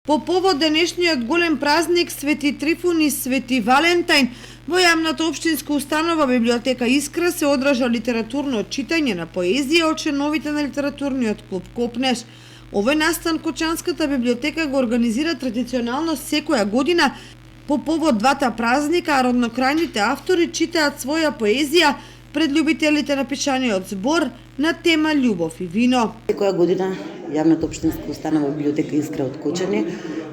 По повод денешниот голем празник Свети Трифун и Свети Валентајн, во јавната општинска установа Библиотека Искра се одржа литературно читање на поезија од членовите на литературниот клуб Копнеш. Овој настан Кочанската библиотека го организира традиционално секоја година по повод двата празника, а роднокрајните автори читаат своја поезија пред љубителите на пишаниот збор на тема љубов и вино. Секоја година јавната општинска установа Библиотека Искра од Кочани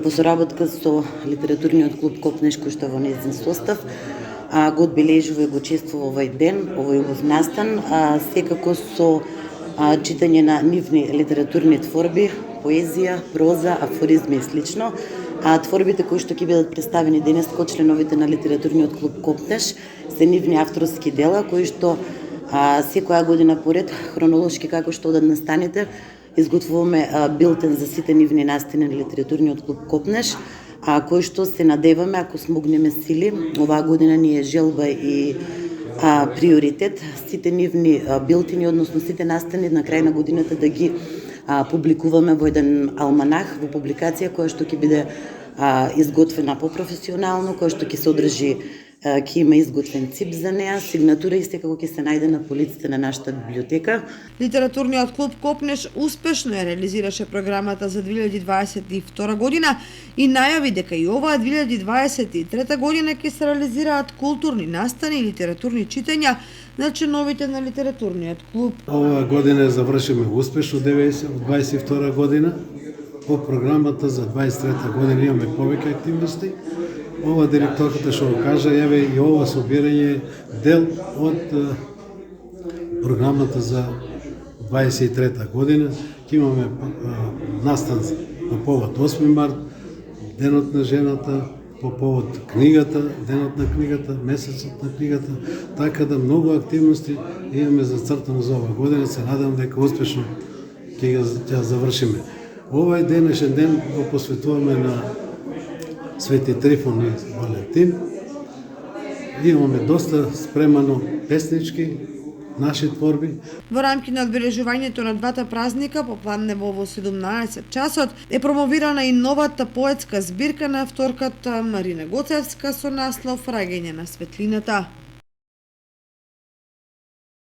во соработка со литературниот клуб Копнеш, кој што во нејзин состав го одбележува и го чествува овој ден, овој убав настан, секако со читање на нивни литературни творби, поезија, проза, афоризми и слично. Творбите кои што ќе бидат представени денес кон членовите на литературниот клуб Копнеш се нивни авторски дела кои што секоја година поред хронолошки како што одат настаните изготвуваме билтен за сите нивни настани на литературниот клуб Копнеш, кој што се надеваме ако смогнеме сили оваа година ни е желба и приоритет сите нивни билтини, односно сите настани на крај на годината да ги публикуваме во еден алманах, во публикација која што ќе биде изготвена попрофесионално, која што ќе се одржи, ќе има изготвен цип за неа, сигнатура и секако ќе се најде на полиците на нашата библиотека. Литературниот клуб Копнеш успешно ја реализираше програмата за 2022 година и најави дека и оваа 2023 година ќе се реализираат културни настани и литературни читања на членовите на литературниот клуб. Оваа година завршиме успешно 2022 година. По програмата за 2023 година имаме повеќе активности. Ова директорката што го кажа, еве и ова собирање дел од програмата за 23 година. Ќе имаме настан по повод 8 март, денот на жената, по повод книгата, денот на книгата, месецот на книгата, така да многу активности имаме зацртано за оваа година. Се надам дека успешно ќе ја завршиме. Овај денешен ден го посветуваме на Свети Трифун и Валентин. Имаме доста спремано песнички, наши творби. Во рамки на одбележувањето на двата празника, попладнево во 17 часот, е промовирана и новата поетска збирка на авторката Марина Гоцевска со наслов Раѓање на светлината.